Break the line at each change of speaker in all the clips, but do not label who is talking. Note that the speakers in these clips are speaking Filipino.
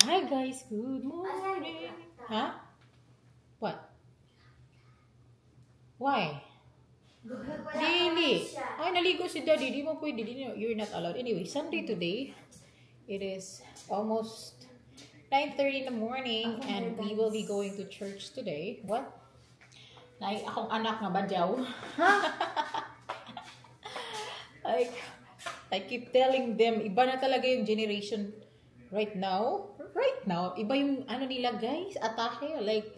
Hi guys, good morning. Huh? What? Why? Dili. Ay, naligo si daddy. Di mo pwede. You're not allowed. Anyway, Sunday today. It is almost 9:30 in the morning and we will be going to church today. What? Akong anak nga badyaw. Like, I keep telling them, iba na talaga yung generation right now. Iba yung ano nila guys, atake. Like,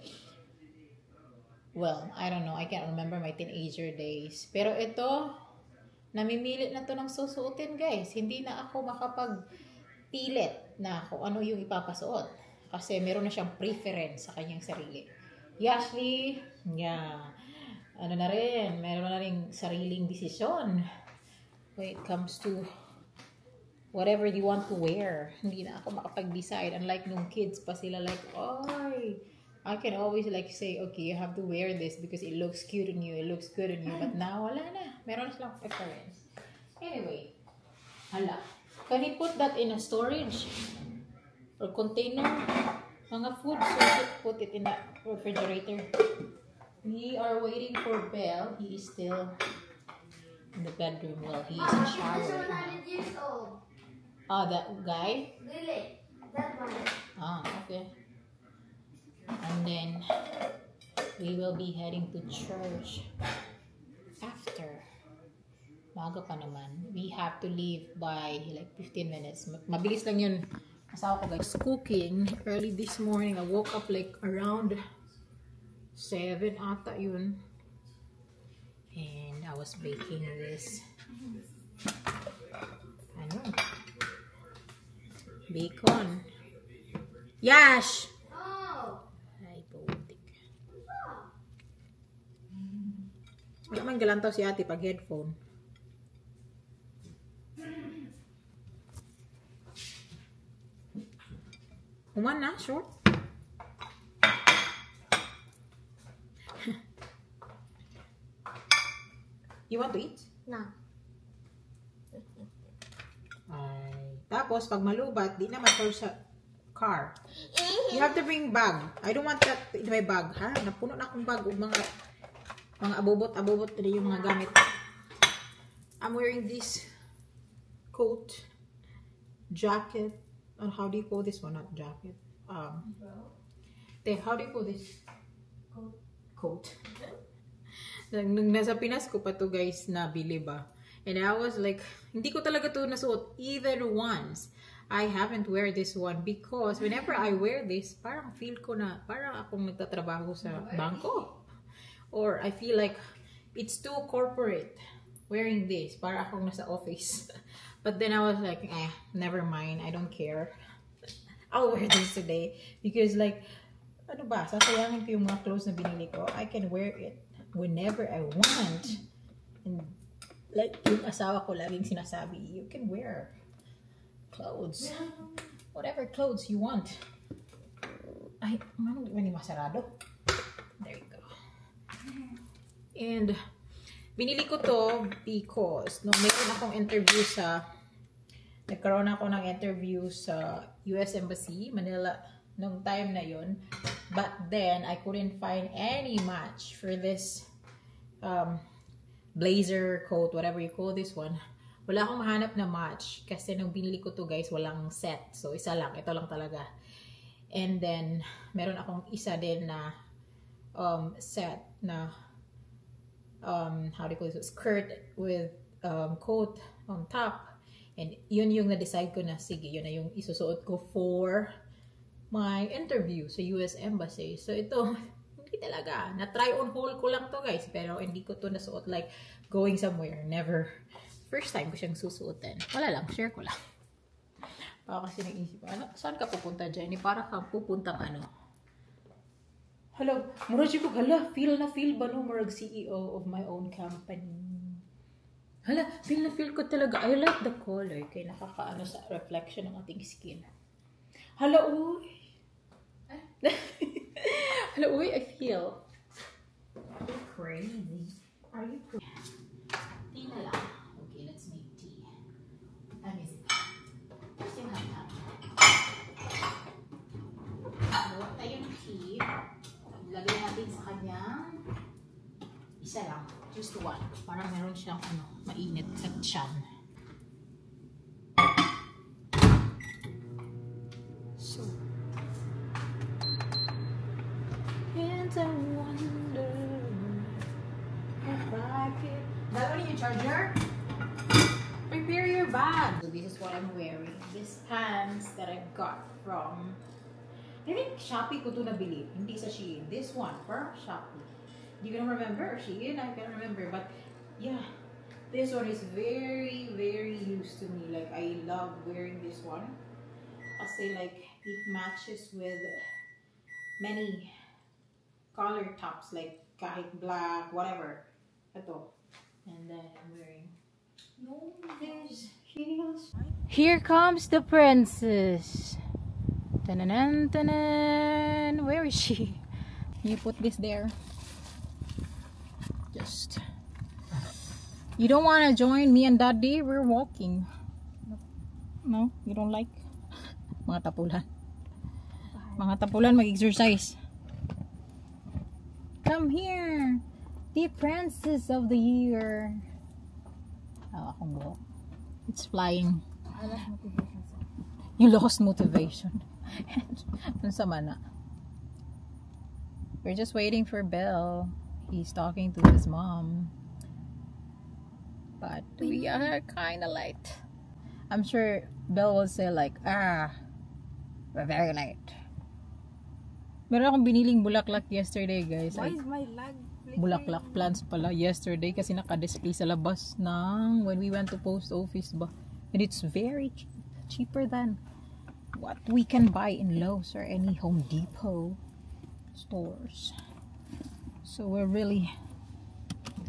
well, I don't know. I can't remember my teenager days. Pero ito, namimilit na to ng susuotin guys. Hindi na ako makapagpilit na kung ano yung ipapasuot. Kasi meron na siyang preference sa kanyang sarili. Yashli, yeah. Ano na rin, meron na rin sariling desisyon when it comes to whatever you want to wear. Hindi na ako makapag-decide. Unlike nung kids pa sila like, oy, I can always like say, okay, you have to wear this because it looks cute on you, it looks good on you. But now, wala na. Meron na silang preference. Anyway, hala. Can you put that in a storage or container? Mga food, so put it in the refrigerator. We are waiting for Belle. He is still in the bedroom. Well, he is in shower.
This one 100 years old.
Oh, that guy?
Really? That one.
Ah, okay. And then we will be heading to church after. Maaga pa naman. We have to leave by like 15 minutes. Mabilis lang yun. Asawa ko guys. Cooking early this morning. I woke up like around 7 ata yun. And I was baking this. Ano? Bacon. Yash!
Oh.
Ay, putik. Wala man galantaw si ate pag headphone. Human na, short. You want to eat?
No.
Ay, tapos pag malubat, di na ma-store sa car. You have to bring bag. I don't want that in my bag, ha? Napuno na akong bag. Mga abobot na yung mga gamit. I'm wearing this coat, jacket. How do you call this one? Not jacket. How do you call this? Coat. Nung nasa Pinas ko pa to guys, nabili ba? And I was like, hindi ko talaga to nasuot even once. I haven't wear this one because whenever I wear this, parang feel ko na, parang akong nagtatrabaho sa bangko. Or I feel like it's too corporate wearing this. Parang akong nasa office. But then I was like, never mind. I don't care. I'll wear this today. Because like, ano ba, sasayangin ko yung mga clothes na binili ko. I can wear it whenever I want. And like, yung asawa ko laging sinasabi, you can wear clothes. Whatever clothes you want. Ay, ano ba ni masarado? There you go. And, binili ko to because nung mayroon akong interview nagkaroon ako ng interview sa US Embassy, Manila, nung time na yun. But then, I couldn't find any match for this blazer, coat, whatever you call this one. Wala akong mahanap na match kasi nung binili ko to guys, walang set. So, isa lang. Ito lang talaga. And then, meron akong isa din na set na how do you call this? Skirt with coat on top. And yun yung na-decide ko na, sige, yun na yung isusuot ko for my interview sa US Embassy. So, ito, hindi talaga. Na-try on haul ko lang to guys. Pero hindi ko to nasuot like going somewhere. Never. First time ko siyang susuotin. Wala lang. Share ko lang. Baka kasi nag-isip. Ano, saan ka pupunta, Jenny? Para ka pupuntang ano? Hello. Murag ko, hala. Feel ba no? Murag CEO of my own company. Hala. Feel ko talaga. I like the color. Kaya nakakaano sa reflection ng ating skin. Hala, uy. Hello, uy, I feel crazy. Are you crazy? Tea na lang. Okay, let's make tea. I miss it. Still have time. natin sa kanyang isa lang. Just one. Para meron siyang mainit at tiyan. So, and I wonder if I could... That one yung charger? Prepare your bag. So this is what I'm wearing. These pants that I got from... I think Shopee ko to nabili. Hindi sa Shein. This one from Shopee. You can remember Shein? I can't remember. But yeah, this one is very, very used to me. Like I love wearing this one. Kasi like it matches with many color tops. Like kahit black, whatever. Ito. And then I'm wearing... No, there's heels. Here comes the princess. Ta-na-nan, ta-nan. Where is she? You put this there. Just. You don't want to join me and Daddy? We're walking. No? You don't like? Mga tapulan. Mga tapulan mag-exercise. Come here. The princess of the year. Akong buhok. It's flying.
I lost motivation.
You lost motivation. Dun sa mana. We're just waiting for Belle. He's talking to his mom. But we are kind of late. I'm sure Belle will say like, we're very late. Meron akong biniling bulaklak yesterday, guys.
Why is my leg?
Bulaklak plants pala yesterday kasi naka-display sa labas ng when we went to post office ba. And it's very cheaper than what we can buy in Lowe's or any Home Depot stores. So we're really...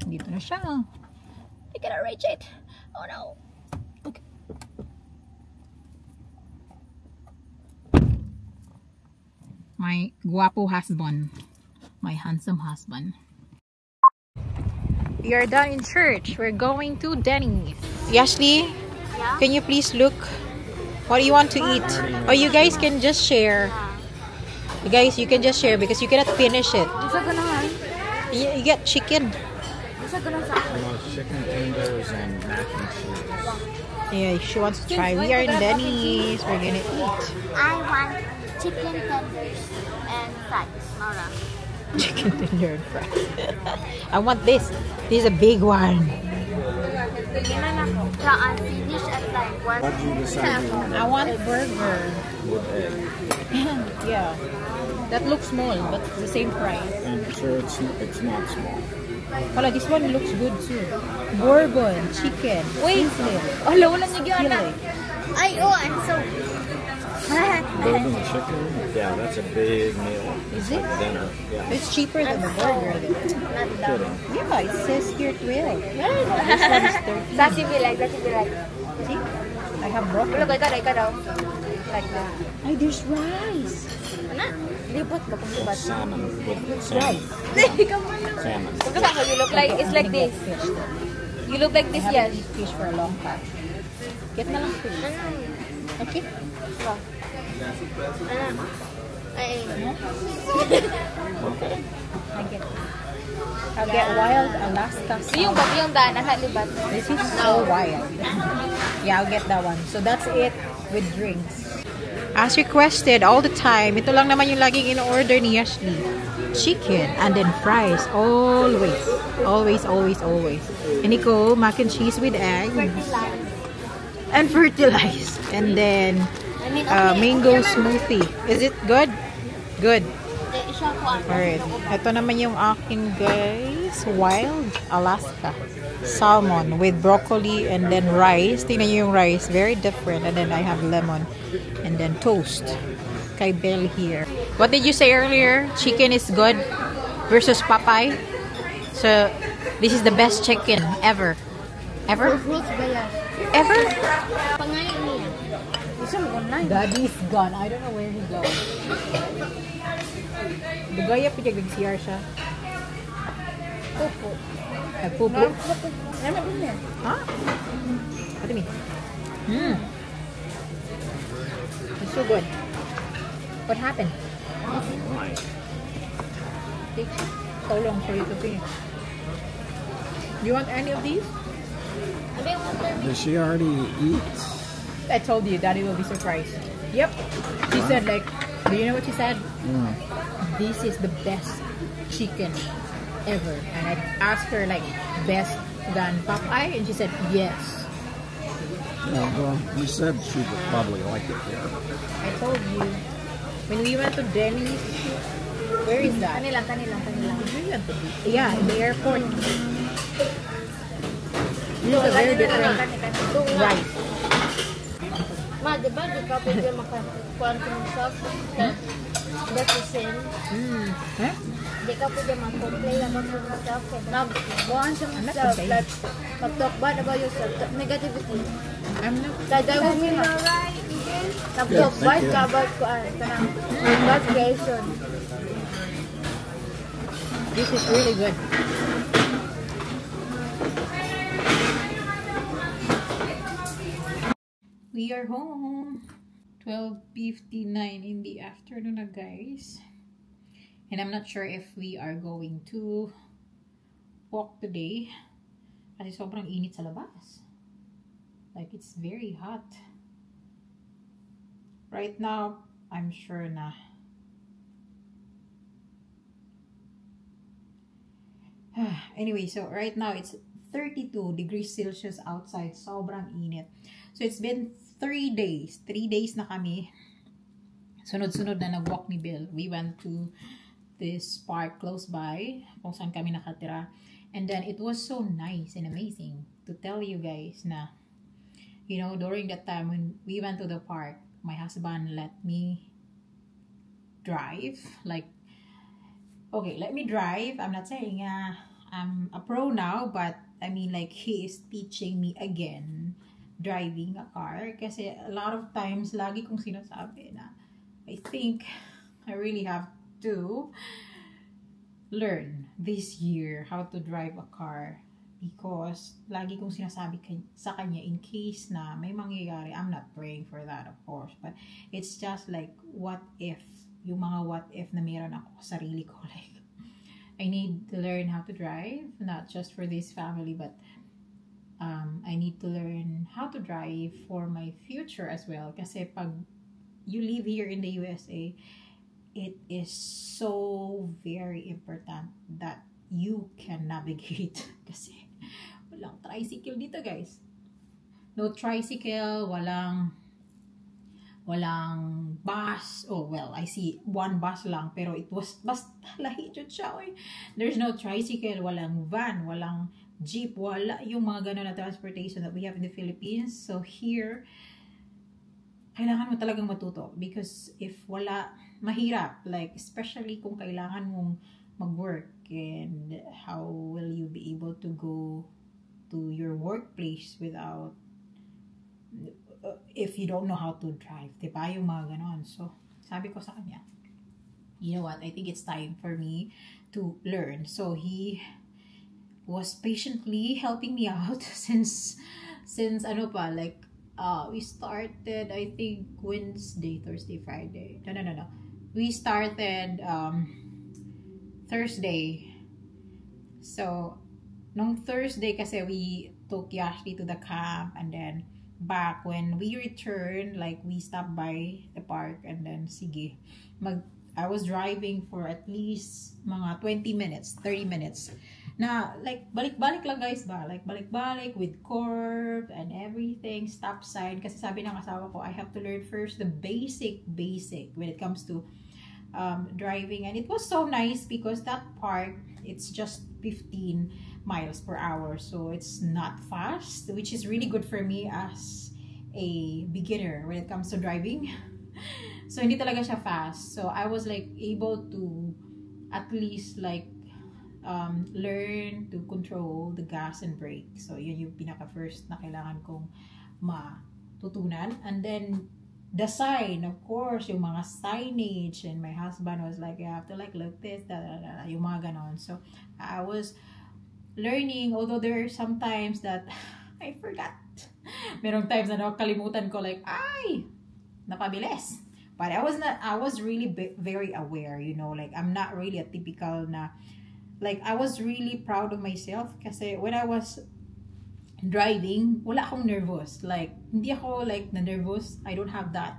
Dito na siya. I cannot reach it. Oh no. Okay. My guapo husband. My handsome husband. We are done in church. We're going to Denny's. Ashley,
Yeah?
can you please look? What do you want to eat? Or you guys can just share. You guys, you can just share because you cannot finish it.
Isa ganahan.
You get chicken.
Isa ganahan sa akin.
Chicken tenders and mac and cheese.
Yeah, she wants to try. We are in Denny's. We're gonna eat.
I want chicken tenders and fries. Mara.
Chicken tender and fries. I want this. This is a big one.
Ganyan ako. So, I finish at like 1.
What did you decide you wanted
I want a burger.
with egg?
Yeah. That looks small, but it's the same price.
I'm sure it's not small.
Hala, this one looks good too. Bourbon, chicken, sizzling.
Oh, wala niya gana.
Chili.
Ay, oh, I'm so...
Bourbon chicken? Yeah, that's a big meal.
Is it?
Dinner. Yeah.
It's cheaper than the burger.
Not
Kidding.
Yeah, it says here 12.
That's if you like, that's if you like.
See? I have broccoli.
Look, ikaw daw. Like that.
Ay, there's rice.
Ano? Libot ba kung libot?
Salmon with
Rice.
Ikaw man lang.
salmon.
Kung kasi you look like, it's like this.
Fish.
You look like
I
this,
haven't
yes.
eaten fish for a long time. Get na lang fish. Okay?
Ay,
I'll get wild Alaska
yung
salmon.
yung daan, nasa libat.
This is so wild. Yeah, I'll get that one. So that's it with drinks. As requested all the time, ito lang naman yung laging in-order ni Ashley. Chicken and then fries. Always. Always, always, always. And Nico, mac and cheese with egg. And fertilized. And then mango smoothie. Is it good? Good. Alright. Ito naman yung akin, guys. Wild Alaska salmon with broccoli and then rice. Tingnan nyo yung rice. Very different. And then I have lemon. And then toast. Kay Belle here. What did you say earlier? Chicken is good versus Popeye. So, this is the best chicken ever. Ever? Ever? Daddy's gone. I don't know where he goes. Dugaya pa siya nag-CR siya. Pupo. Nagpupo? Ha? What do you mean? It's so good. What happened?
Take
So long for you to finish. Do you want any of these?
I mean, water.
Does she already eat?
I told you, Daddy will be surprised. Yep. She said like, do you know what she said?
Mm.
This is the best chicken ever. And I asked her like, best than Popeye? And she said, yes.
Yeah, well, you said she would probably like it here.
I told you. When we went to Denny's, where is that?
Kanilang.
Yeah, in the airport. This is a very different rice.
Ma, di ba di ka pwede makakuha ng sauce? That's the same.
Huh?
Di ka pwede mag-complain about yung sauce. Nag-buwan siya
I'm
ng
not
sauce.
complaining.
Like, mag-talk bad about your negativity.
I'm not.
Daddy will be alright. Nag-talk
Yes,
bad
thank you.
ka about bad creation.
This is really good. We are home. 12:59 in the afternoon na guys. And I'm not sure if we are going to walk today. Kasi sobrang init sa labas. Like it's very hot. Right now, I'm sure na anyway, so right now it's 32 degrees Celsius outside. Sobrang init. So it's been 3 days. 3 days na kami. Sunod-sunod na nag-walk ni Bill. We went to this park close by kung saan kami nakatira. And then it was so nice and amazing to tell you guys na, you know, during that time when we went to the park, my husband let me drive. Like, okay, let me drive. I'm not saying I'm a pro now, but I mean like he is teaching me again driving a car. Kasi a lot of times, lagi kong sinasabi na I think I really have to learn this year how to drive a car. Because lagi kong sinasabi sa kanya in case na may mangyayari. I'm not praying for that, of course. But it's just like, what if? Yung mga what if na meron ako sa sarili ko. Like, I need to learn how to drive. Not just for this family, but I need to learn how to drive for my future as well. Kasi pag you live here in the USA, it is so very important that you can navigate. Kasi walang tricycle dito, guys. No tricycle, walang bus. Oh, well, I see one bus lang, pero it was basta lahi jud siya. Oy. There's no tricycle, walang van, walang jeep, wala yung mga ganun na transportation that we have in the Philippines. So here, kailangan mo talagang matuto because if wala, mahirap. Like, especially kung kailangan mong mag-work and how will you be able to go to your workplace without if you don't know how to drive, diba? Yung mga ganon. So, sabi ko sa kanya, you know what, I think it's time for me to learn. So, he was patiently helping me out since ano pa, like, we started, I think, Wednesday, Thursday, Friday. No. We started Thursday. So, nung Thursday kasi we took Yashli to the camp and then back when we returned, like we stopped by the park and then sige, I was driving for at least mga 20 minutes, 30 minutes. Na like balik-balik lang guys ba? Like balik-balik with curve and everything, stop sign. Kasi sabi ng asawa ko, I have to learn first the basic when it comes to driving. And it was so nice because that park, it's just 15 miles per hour. So it's not fast, which is really good for me as a beginner when it comes to driving. So hindi talaga siya fast. So I was like able to at least like learn to control the gas and brake. So yun yung pinaka first na kailangan kong matutunan. And then the sign, of course, yung mga signage, and my husband was like, you have to like look this, yung mga ganon. So I was learning, although there are some times that I forgot. Merong times na nakalimutan ko like, ay, napabilis. But I was really very aware, you know, like I'm not really a typical na, like I was really proud of myself kasi when I was driving, wala akong nervous. Like, hindi ako like na nervous. I don't have that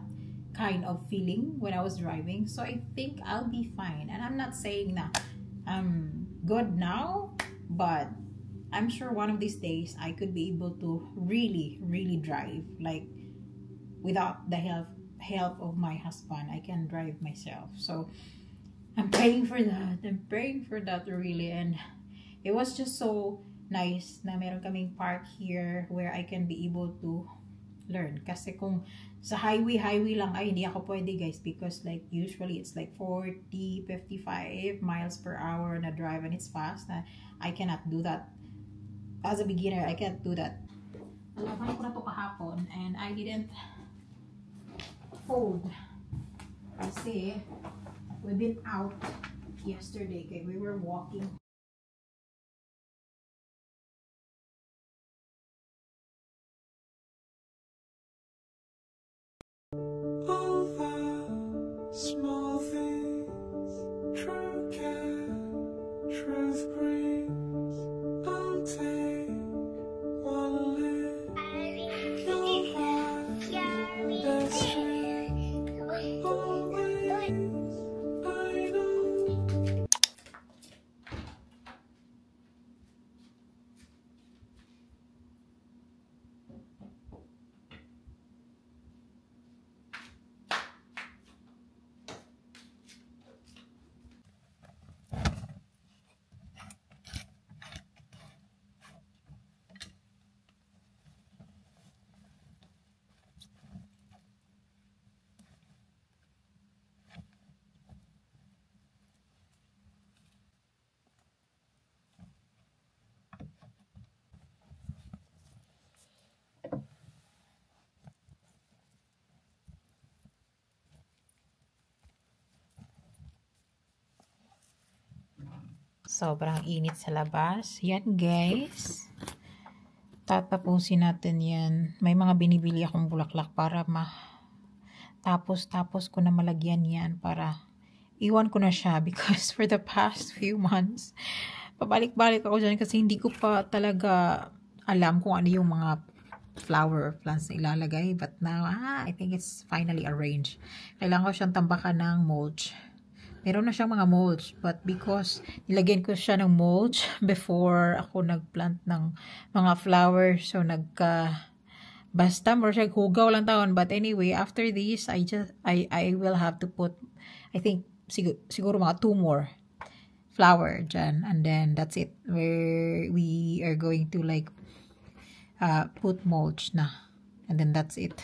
kind of feeling when I was driving. So I think I'll be fine. And I'm not saying na I'm good now, but I'm sure one of these days I could be able to really, really drive. Like, without the help of my husband, I can drive myself. So I'm praying for that. I'm praying for that really. And it was just so nice na meron kaming park here where I can be able to learn. Kasi kung sa highway lang ay hindi ako pwede guys, because like usually it's like 40, 55 miles per hour na drive and it's fast. Na I cannot do that. As a beginner, I can't do that. Nalaman ko na to kahapon and I didn't fold kasi we've been out yesterday. Okay, we were walking.
All the small things true care, truth brings. I'll take one lick. Your heart, best friend. Always, I know.
Sobrang init sa labas. Yan guys. Tatapusin natin yan. May mga binibili akong bulaklak para tapos ko na malagyan yan para iwan ko na siya because for the past few months pabalik-balik ako dyan kasi hindi ko pa talaga alam kung ano yung mga flower or plants na ilalagay. But now, I think it's finally arranged. Kailangan ko siyang tambakan ng mulch. Meron na siyang mga mulch, but because nilagyan ko siya ng mulch before ako nagplant ng mga flowers, so basta mo siya hugaw lang taon. But anyway, after this, I will have to put, I think siguro mga 2 more flower dyan, and then that's it. We are going to like put mulch na, and then that's it.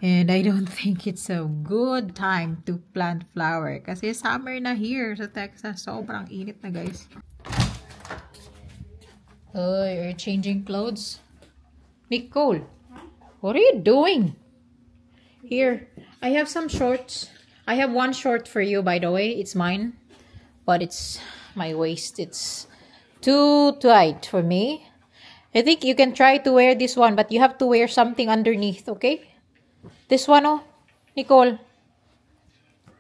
And I don't think it's a good time to plant flower. Kasi summer na here sa Texas. Sobrang init na guys. Oh, you're changing clothes? Nicole, what are you doing? Here, I have some shorts. I have one short for you, by the way. It's mine. But it's my waist. It's too tight for me. I think you can try to wear this one, but you have to wear something underneath, okay? This one, oh, Nicole.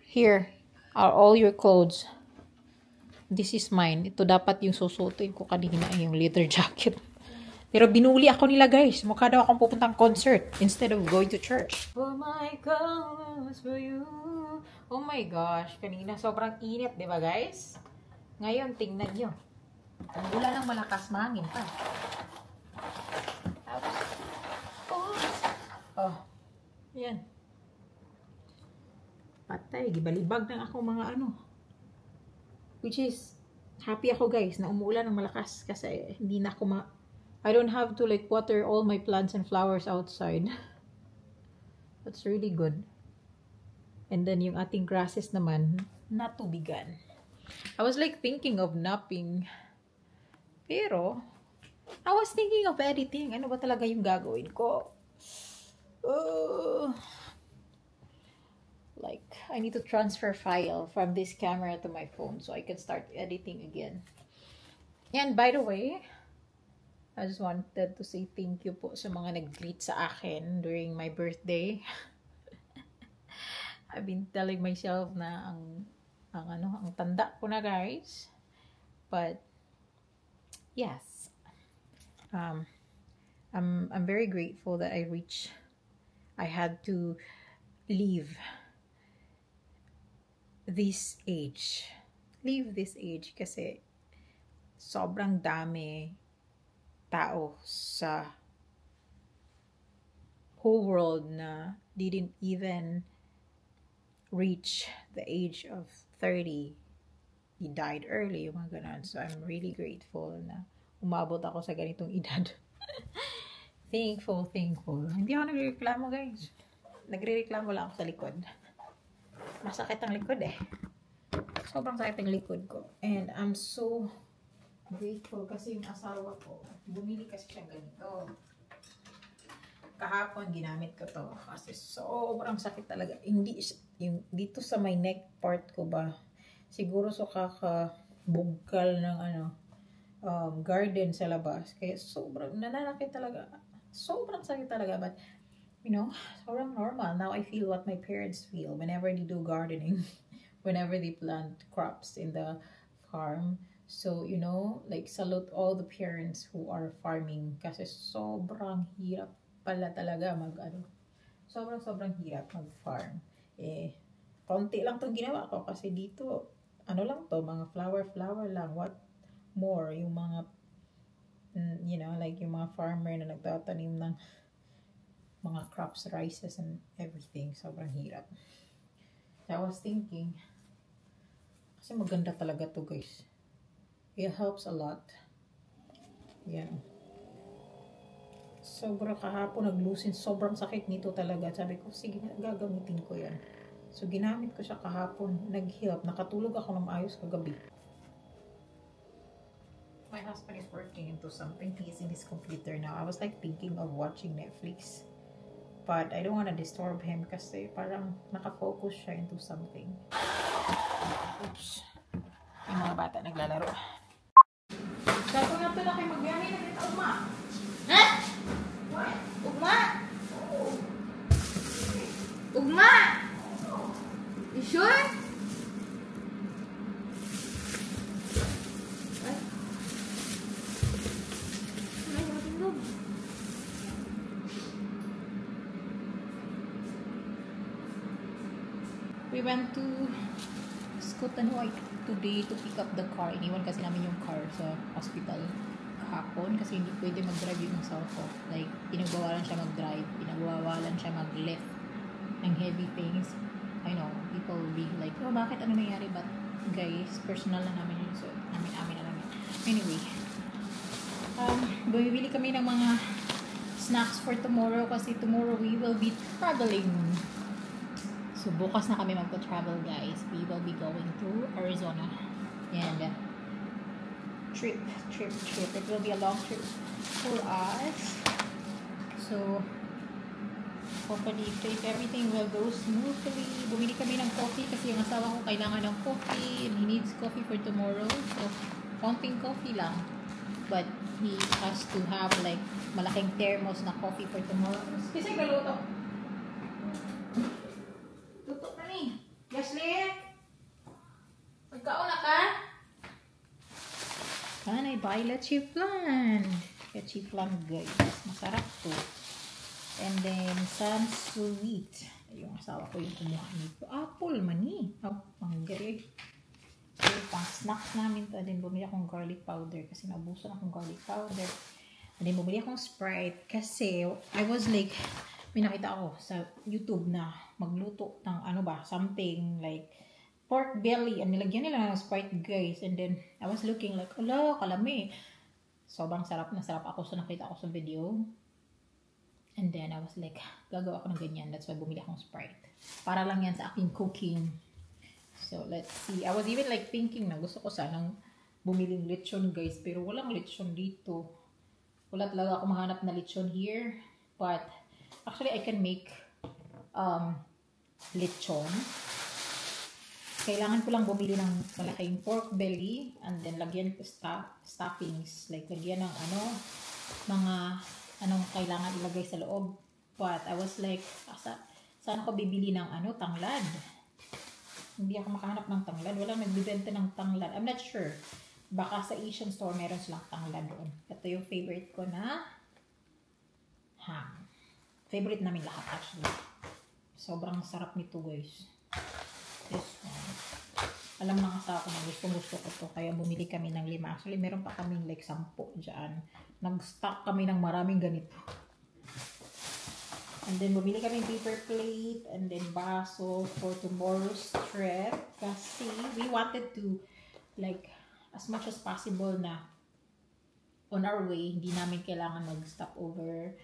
Here are all your clothes. This is mine. Ito dapat yung susuotin ko kanina, yung leather jacket. Pero binuli ako nila, guys. Mukha daw akong pupuntang concert instead of going to church. Oh my gosh, for you. Oh my gosh. Kanina sobrang init, di ba, guys? Ngayon, tingnan nyo. Ang ulan ng malakas, mangin pa. Oh. Yan. Patay. Gibalibag ng ako mga ano. Which is, happy ako guys na umuulan ng malakas kasi hindi na ako I don't have to like water all my plants and flowers outside. That's really good. And then yung ating grasses naman, natubigan. I was like thinking of napping. Pero, I was thinking of editing. Ano ba talaga yung gagawin ko? Like, I need to transfer file from this camera to my phone so I can start editing again. And by the way, I just wanted to say thank you po sa mga nag-greet sa akin during my birthday. I've been telling myself na ang tanda ko na, guys. But yes, I'm very grateful that I had to leave this age kasi sobrang dami tao sa whole world na didn't even reach the age of 30. He died early, yung mga ganun. So I'm really grateful na umabot ako sa ganitong edad. Thankful. Hindi ako nagrereklamo, guys. Nagrereklamo lang ako sa likod. Masakit ang likod eh. Sobrang sakit ang likod ko. And I'm so grateful kasi yung asawa ko, bumili kasi siya ganito. Kahapon ginamit ko to kasi sobrang sakit talaga. Hindi yung dito sa my neck part ko ba, siguro so kakabugkal ng garden sa labas. Kaya sobrang nananakit talaga. Sobrang sakit talaga. But you know, sobrang normal. Now I feel what my parents feel whenever they do gardening. Whenever they plant crops in the farm. So, you know, like salute all the parents who are farming kasi sobrang hirap pala talaga sobrang hirap mag-farm. Konti lang itong ginawa ko kasi dito, lang to, mga flower lang. What more? Yung mga, you know, like yung mga farmer na nagtatanim ng mga crops, rices, and everything. Sobrang hirap. So I was thinking, kasi maganda talaga to, guys. It helps a lot. Yeah. Sobrang kahapon naglusin. Sobrang sakit nito talaga. Sabi ko, sige, gagamitin ko yan. So, ginamit ko siya kahapon. Nag-help. Nakatulog ako ng maayos kagabi. My husband is working into something. He's in his computer now. I was like thinking of watching Netflix. But I don't want to disturb him kasi parang nakafocus siya into something. Oops. Yung mga bata naglalaro. Sabi nga ito na kayo magyami na kita, Uma.
Ha?
What?
Ugma? Ugma? You sure? Ay. Ay, matindog.
We went to Scotanoy today to pick up the car. Iniwan kasi namin yung car sa hospital kahapon kasi hindi pwede mag-drive yung asawa ko. Like, pinagbawalan siya mag-drive. Pinagbawalan siya mag-lift ng heavy things. I know, people will be like, oh, bakit? Ano nangyari? But, guys, personal na namin yun. So, amin na namin. Anyway, bumibili kami ng mga snacks for tomorrow kasi tomorrow we will be traveling. So, bukas na kami magpa-travel, guys. We will be going to Arizona. And, trip. It will be a long trip for us. So, hopefully, if everything will go smoothly. Bumili kami ng coffee kasi yung asawa ko kailangan ng coffee. And he needs coffee for tomorrow. So, konting coffee lang. But, he has to have, like, malaking thermos na coffee for tomorrow. Kasi galuto. Leslie? Magkauna ka? Can I buy leche flan? Leche flan, guys. Masarap to. And then, some sweet. Yung asawa ko yung kumuha nito. Apple, mani. Oh, manggari. So, pang snacks namin. And then, bumili akong garlic powder kasi naubusan akong garlic powder. And then, bumili akong Sprite kasi I was like, may nakita ako sa YouTube na magluto ng something like pork belly. And nilagyan nila ng Sprite, guys. And then, I was looking like, ala, kalami. Sobrang sarap na sarap ako sa nakita ko sa video. And then, I was like, gagawa ako ng ganyan. That's why bumili akong Sprite. Para lang yan sa aking cooking. So, let's see. I was even like thinking na gusto ko sanang bumiling lechon, guys. Pero walang lechon dito. Wala talaga ako mahanap na lechon here. But, actually, I can make lechon. Kailangan ko lang bumili ng malaking pork belly and then lagyan ko stuffings. Like, lagyan ng mga anong kailangan ilagay sa loob. But I was like, Sana ko bibili ng ano, tanglad. Hindi ako makahanap ng tanglad. Walang nagbibenta ng tanglad. I'm not sure. Baka sa Asian store meron silang tanglad doon. Ito yung favorite ko na ham. Favorite namin lahat actually. Sobrang sarap nito guys. This one. Alam ng asawa ko na gusto ko to. Kaya bumili kami ng 5. Actually, meron pa kaming like 10 dyan. Nag-stock kami ng maraming ganito. And then, bumili kami paper plate and then baso for tomorrow's trip. Kasi, we wanted to, like, as much as possible na on our way, hindi namin kailangan mag-stop over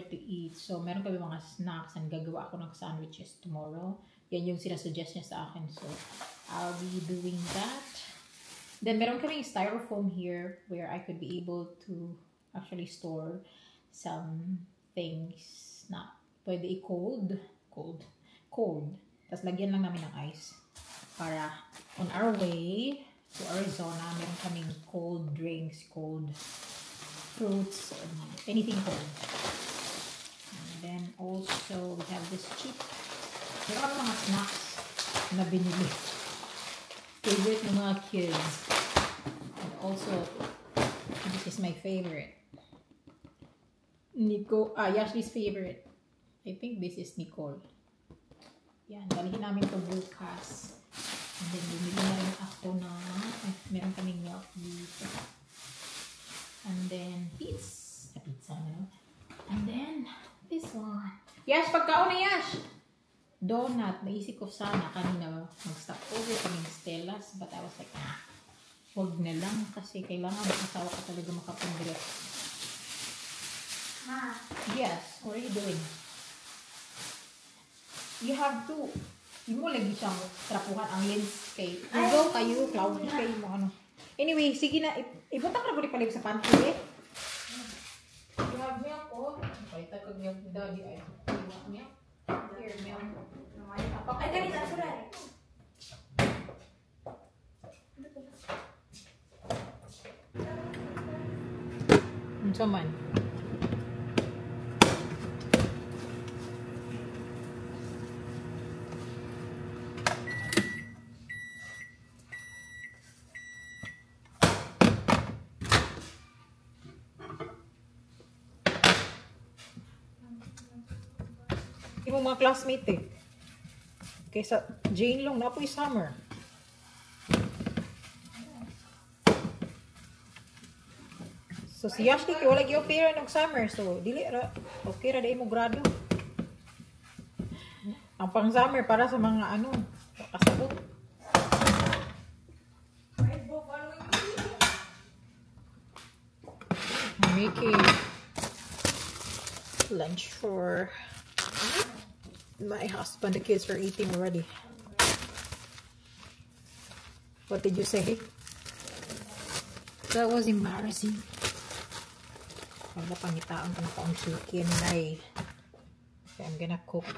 to eat. So, meron kami mga snacks and gagawa ako ng sandwiches tomorrow. Yan yung sinasuggest niya sa akin. So, I'll be doing that. Then, meron kami styrofoam here where I could be able to actually store some things na pwede i-cold. Tapos lagyan lang namin ng ice para on our way to Arizona, meron kaming cold drinks, cold fruits, anything cold. And then also we have this cheap, meron kami mga snacks na binili. Favorite ng mga kids. And also, this is my favorite. Yashley's favorite. I think this is Nicole. Yan, dalihin namin to bukas. And then, bumili na rin ako na, meron kaming milk dito. And then, pizza na. And then, this one. Yash, pagkaon na Yash! Donut. Naisip ko sana kanina mag-stop over kaming Stella's. But I was like, wag na lang kasi kailangan mag-asawa ka talaga makapag-direct.
Ma.
Yes, what are you doing? You have to, mo lagi siyang trapuhan ang lens kay Google kayo, cloud kayo mo ano. Anyway, sige na, ibutang na ko rin sa pantry eh. You have milk oh. Pakita ko milk daddy ay. You want milk? Here, milk.
Ay, ganito ako rin.
Unsa man? Yung mga classmate eh. Kaysa Jane lang, napoy summer. So si Ashley, wala gi-opera ng summer. So, dili ra, okay ra dahil mo grado. Ang pang summer para sa mga ano, kasabot. I'm making lunch for my husband. The kids are eating already. What did you say? That was embarrassing. Wala pangitaan ko na pa ang chicken ay. Okay, I'm gonna cook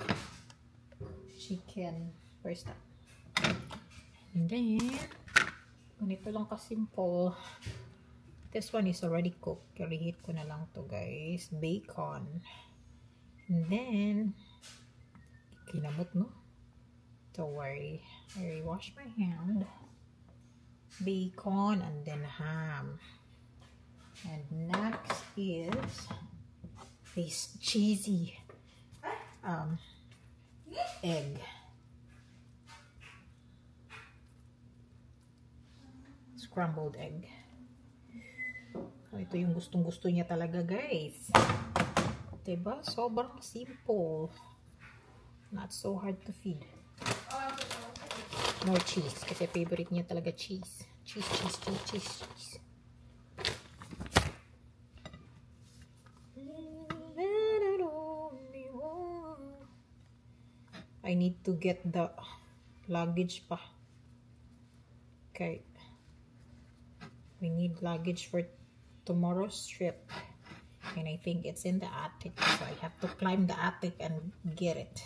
chicken first up. And then, ganito lang kasimple. This one is already cooked. Reheat ko na lang to guys. Bacon. And then, kinamot no? Don't worry. I wash my hand. Bacon and then ham. And next is this cheesy egg. Scrambled egg. Ito yung gustong-gusto niya talaga, guys. Diba? Sobrang simple. Not so hard to feed. More cheese. Kasi favorite niya talaga cheese. Cheese. I need to get the luggage pa. Okay. We need luggage for tomorrow's trip. And I think it's in the attic. So I have to climb the attic and get it.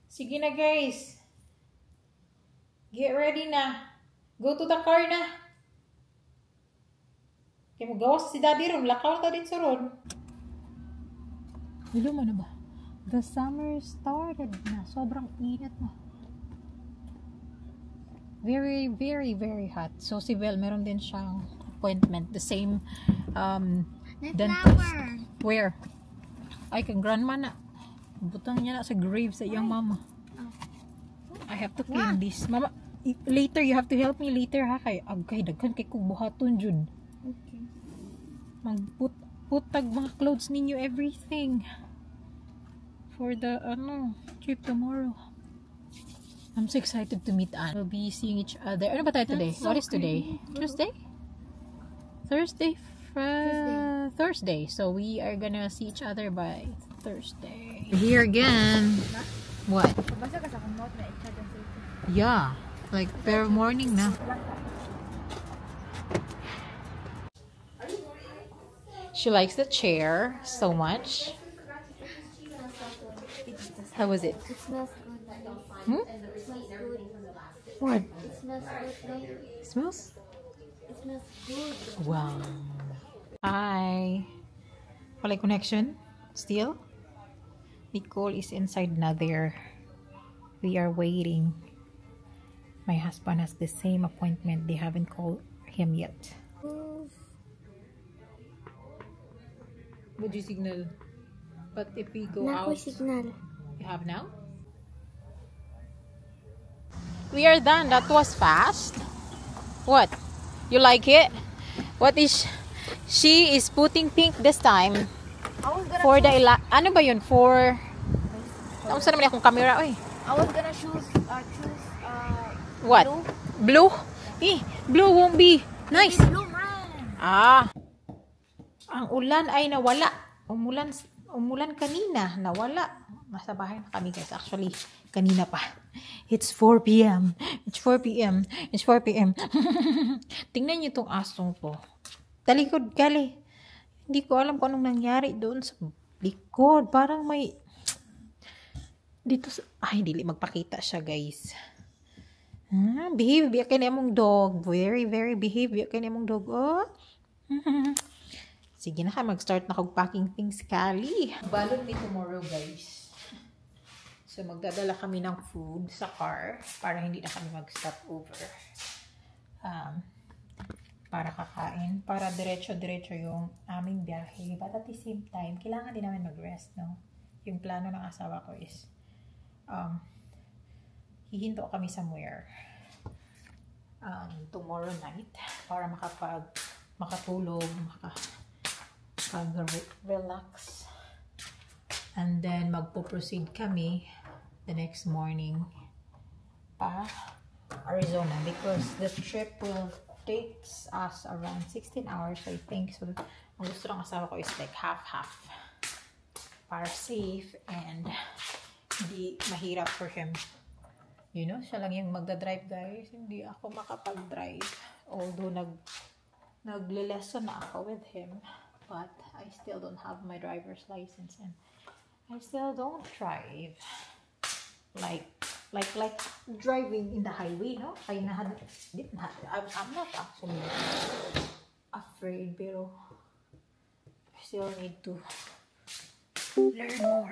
Sige na guys. Get ready na. Go to the car na. Kaya mo gawas si daddy ron. Lakaw na din sa ron. Dilo mo na ba? The summer started na. Sobrang init na. Very, very, very hot. So si Belle, meron din siyang appointment. The same dentist. Where? Ay, kay grandma na. Butang niya na sa grave sa iyang mama. I have to clean this. Mama, later, you have to help me later ha. Kay agay, daghan kay kong buhaton jud.
Okay.
Magputag mga clothes ninyo, everything. For the, trip tomorrow. I'm so excited to meet Anne. We'll be seeing each other. Ano ba tayo today?
So
What is today? Tuesday? Thursday. So we are gonna see each other by Thursday. Here again. What?
Basta ka sa kumot na itsad ang safety.
Yeah. Like, pero morning na. She likes the chair so much. How was it?
It smells good.
Hmm?
It smells good.
What?
It smells good.
It smells?
It smells good.
Wow. Hi. Wala connection? Still? Nicole is inside na there. We are waiting. My husband has the same appointment. They haven't called him yet. Would you signal? But if we go out,
signal.
you have now? We are done. That was fast. What? You like it? What is... She is putting pink this time. For the... Ano ba yun? For... Ano sa naman akong camera? Oy.
I was gonna choose
What? Blue? Blue won't be nice.
blue man.
Ang ulan ay nawala. Umulan kanina. Nawala. Nasa bahay na kami guys. Actually, kanina pa. It's 4 p.m. It's 4 p.m. It's 4 p.m. Tingnan niyo itong asong to. Talikod, gali. Hindi ko alam kung anong nangyari doon sa likod. Parang may... Dito sa... Ay, dili magpakita siya guys. Behave. Biya kayo na mong dog. Very, very behave. Biya kayo na mong dog. Oh. Sige na ka. Mag-start na kong packing things kali. Balon me tomorrow guys. So, magdadala kami ng food sa car para hindi na kami mag-stop over. Para kakain. Para diretso-diretso yung aming biyahe. But at the same time, kailangan din namin mag-rest, no? Yung plano ng asawa ko is hihinto kami somewhere tomorrow night para makatulog, makapag-relax. And then, magpo-proceed kami the next morning pa Arizona because the trip will takes us around 16 hours, I think. So, ang gusto ng asawa ko is like half-half para safe and hindi mahirap for him. You know, siya lang yung magdadrive guys. Hindi ako makapag-drive. Although nagle-lesson na ako with him. But I still don't have my driver's license and I still don't drive. Like driving in the highway, no? I'm not actually afraid, pero I still need to learn more.